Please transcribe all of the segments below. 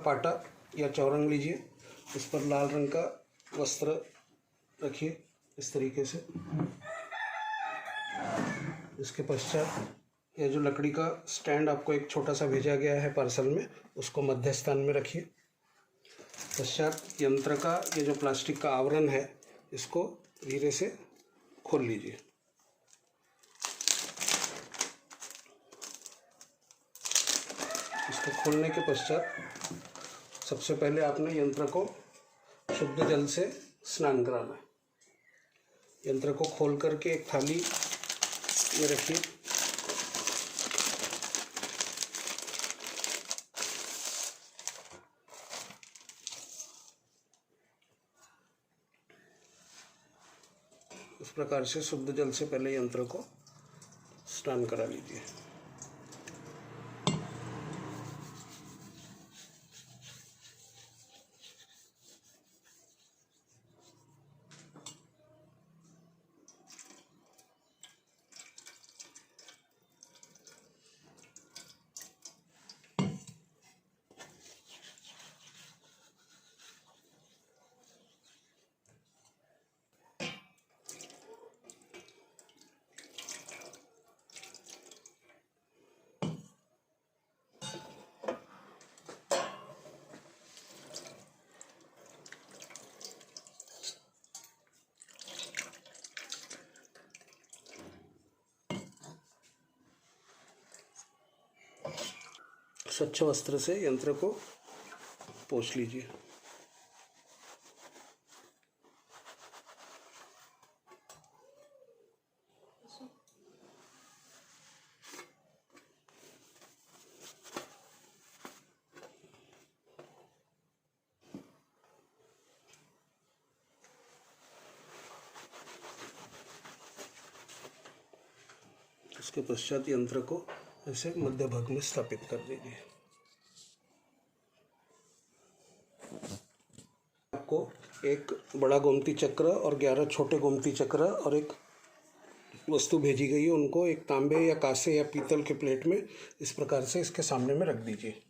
पाटा या चौरंग लीजिए, इस पर लाल रंग का वस्त्र रखिए इस तरीके से। इसके पश्चात यह जो लकड़ी का स्टैंड आपको एक छोटा सा भेजा गया है पार्सल में, उसको मध्य स्थान में रखिए। पश्चात यंत्र का ये जो प्लास्टिक का आवरण है, इसको धीरे से खोल लीजिए। इसको खोलने के पश्चात सबसे पहले आपने यंत्र को शुद्ध जल से स्नान कराना है। यंत्र को खोल करके एक थाली में रखिए। इस प्रकार से शुद्ध जल से पहले यंत्र को स्नान करा लीजिए। स्वच्छ वस्त्र से यंत्र को पोंछ लीजिए। इसके पश्चात यंत्र को ऐसे मध्य भाग में स्थापित कर दीजिए। आपको एक बड़ा गोमती चक्र और 11 छोटे गोमती चक्र और एक वस्तु भेजी गई है, उनको एक तांबे या कांसे या पीतल के प्लेट में इस प्रकार से इसके सामने में रख दीजिए।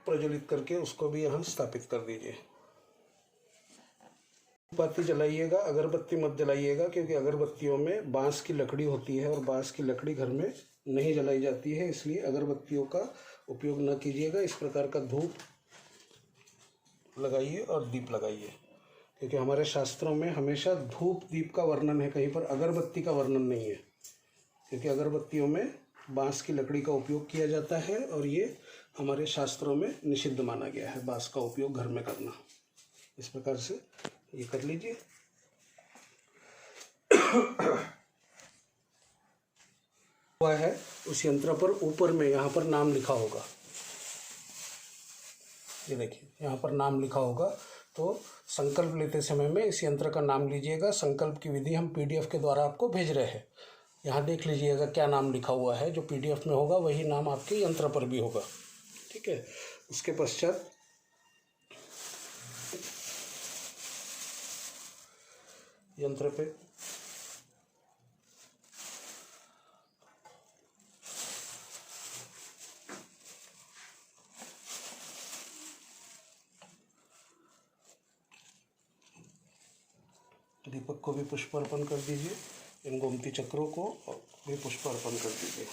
प्रज्वलित करके उसको भी यहाँ स्थापित कर दीजिए। बत्ती जलाइएगा, अगरबत्ती मत जलाइएगा, क्योंकि अगरबत्तियों में बांस की लकड़ी होती है और बांस की लकड़ी घर में नहीं जलाई जाती है, इसलिए अगरबत्तियों का उपयोग न कीजिएगा। इस प्रकार का धूप लगाइए और दीप लगाइए, क्योंकि हमारे शास्त्रों में हमेशा धूप दीप का वर्णन है, कहीं पर अगरबत्ती का वर्णन नहीं है, क्योंकि अगरबत्तियों में बांस की लकड़ी का उपयोग किया जाता है और ये हमारे शास्त्रों में निषिद्ध माना गया है बांस का उपयोग घर में करना। इस प्रकार से ये कर लीजिए। हुआ है उस यंत्र पर ऊपर में यहाँ पर नाम लिखा होगा, ये देखिए यहाँ पर नाम लिखा होगा। तो संकल्प लेते समय में इस यंत्र का नाम लीजिएगा। संकल्प की विधि हम PDF के द्वारा आपको भेज रहे हैं। यहाँ देख लीजिएगा क्या नाम लिखा हुआ है, जो PDF में होगा वही नाम आपके यंत्र पर भी होगा, ठीक है। उसके पश्चात यंत्र पे दीपक को भी पुष्प अर्पण कर दीजिए। इन गोमती चक्रों को भी पुष्प अर्पण कर दीजिए।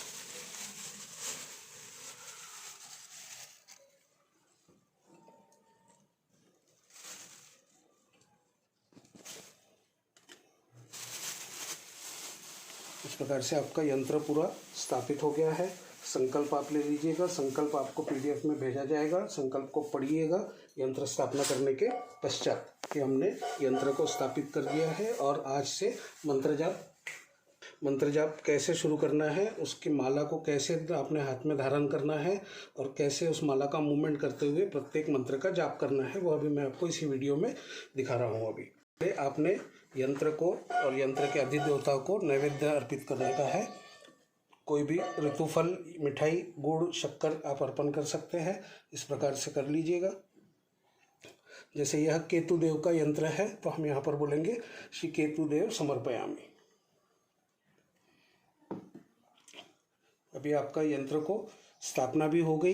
इस प्रकार से आपका यंत्र पूरा स्थापित हो गया है। संकल्प आप ले लीजिएगा। संकल्प आपको PDF में भेजा जाएगा। संकल्प को पढ़िएगा यंत्र स्थापना करने के पश्चात कि हमने यंत्र को स्थापित कर दिया है। और आज से मंत्र जाप कैसे शुरू करना है, उसकी माला को कैसे अपने हाथ में धारण करना है और कैसे उस माला का मूवमेंट करते हुए प्रत्येक मंत्र का जाप करना है, वो अभी मैं आपको इसी वीडियो में दिखा रहा हूँ। अभी आपने यंत्र को और यंत्र के अधिदेवता को नैवेद्य अर्पित करने का है। कोई भी ऋतुफल, मिठाई, गुड़, शक्कर आप अर्पण कर सकते हैं। इस प्रकार से कर लीजिएगा। जैसे यह केतुदेव का यंत्र है तो हम यहाँ पर बोलेंगे श्री केतुदेव समर्पयामि। अभी आपका यंत्र को स्थापना भी हो गई,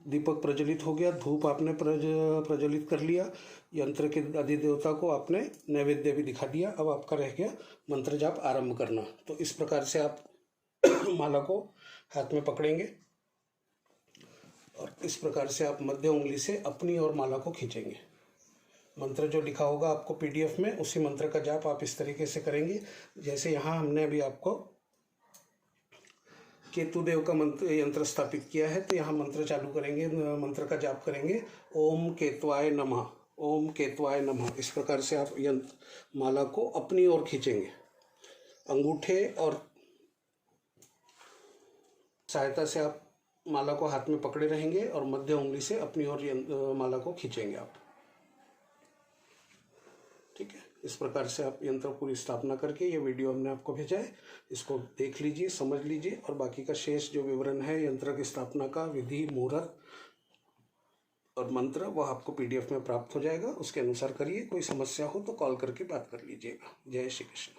दीपक प्रज्वलित हो गया, धूप आपने प्रज्वलित कर लिया, यंत्र के अधिदेवता को आपने नैवेद्य भी दिखा दिया। अब आपका रह गया मंत्र जाप आरंभ करना। तो इस प्रकार से आप माला को हाथ में पकड़ेंगे और इस प्रकार से आप मध्य उंगली से अपनी ओर माला को खींचेंगे। मंत्र जो लिखा होगा आपको PDF में, उसी मंत्र का जाप आप इस तरीके से करेंगे जैसे यहाँ हमने अभी आपको केतुदेव का यंत्र स्थापित किया है। तो यहाँ मंत्र चालू करेंगे, मंत्र का जाप करेंगे, ओम केतवाय नमः, ओम केतवाय नमः। इस प्रकार से आप यंत्र माला को अपनी ओर खींचेंगे। अंगूठे और सहायता से आप माला को हाथ में पकड़े रहेंगे और मध्य उंगली से अपनी ओर माला को खींचेंगे आप। ठीक है, इस प्रकार से आप यंत्र पूरी स्थापना करके, ये वीडियो हमने आपको भेजा है, इसको देख लीजिए, समझ लीजिए और बाकी का शेष जो विवरण है यंत्र की स्थापना का, विधि, मुहूर्त और मंत्र, वह आपको PDF में प्राप्त हो जाएगा। उसके अनुसार करिए। कोई समस्या हो तो कॉल करके बात कर लीजिएगा। जय श्री कृष्ण।